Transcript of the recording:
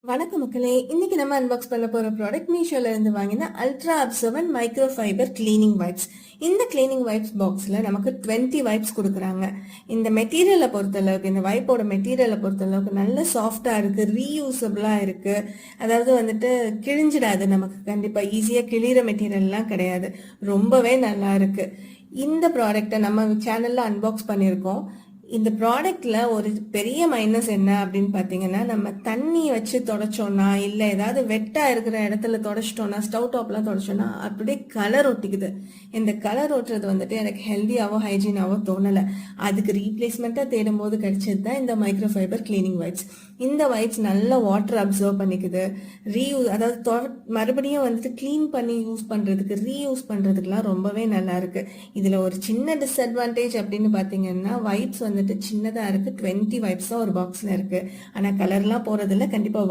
வணக்கம் மக்களே, இன்னைக்கு நம்ம அன்பாக்ஸ் பண்ண போற ப்ராடக்ட் மீஷோல இருந்து வாங்கின ultra absorbent micro fibre cleaning wipes. இந்த கிளீனிங் வைப்ஸ் பாக்ஸ்ல நமக்கு 20 வைப்ஸ் கொடுக்குறாங்க. இந்த மெட்டீரியலை பொறுத்தளவுக்கு, இந்த வைப்போட மெட்டீரியலை பொறுத்தளவுக்கு நல்ல சாஃப்டா இருக்கு, ரீயூசபிளா இருக்கு. அதாவது வந்துட்டு கிழிஞ்சிடாது, நமக்கு கண்டிப்பா ஈஸியா கிழிகிற மெட்டீரியல்லாம் கிடையாது. ரொம்பவே நல்லா இருக்கு. இந்த ப்ராடக்டை நம்ம சேனல்ல அன்பாக்ஸ் பண்ணியிருக்கோம். இந்த ப்ராடக்ட்ல ஒரு பெரிய மைனஸ் என்ன அப்படின்னு பார்த்தீங்கன்னா, நம்ம தண்ணி வச்சு தொடச்சோம்னா இல்லை ஏதாவது வெட்டா இருக்கிற இடத்துல தொடச்சிட்டோம்னா, ஸ்டவ் டாப்லாம் தொடச்சோம்னா அப்படியே கலர் ஒட்டிக்குது. இந்த கலர் ஒட்டுறது வந்துட்டு எனக்கு ஹெல்தியாவோ ஹைஜீனாவோ தோணலை. அதுக்கு ரீப்ளேஸ்மெண்ட்டாக தேடும் போது கிடைச்சது தான் இந்த மைக்ரோ ஃபைபர் கிளீனிங் வைப்ஸ். இந்த வைப்ஸ் நல்ல வாட்டர் அப்சர்வ் பண்ணிக்குது. அதாவது மறுபடியும் வந்துட்டு க்ளீன் பண்ணி யூஸ் பண்ணுறதுக்கு, ரீயூஸ் பண்ணுறதுக்குலாம் ரொம்பவே நல்லா இருக்கு. இதில் ஒரு சின்ன டிஸ்அட்வான்டேஜ் அப்படின்னு பார்த்தீங்கன்னா, வைப்ஸ் வந்துட்டு சின்னதாக இருக்குது. 20 வைப்ஸ் தான் ஒரு பாக்ஸில் இருக்குது. ஆனால் கலர்லாம் போகிறதில்ல. கண்டிப்பாக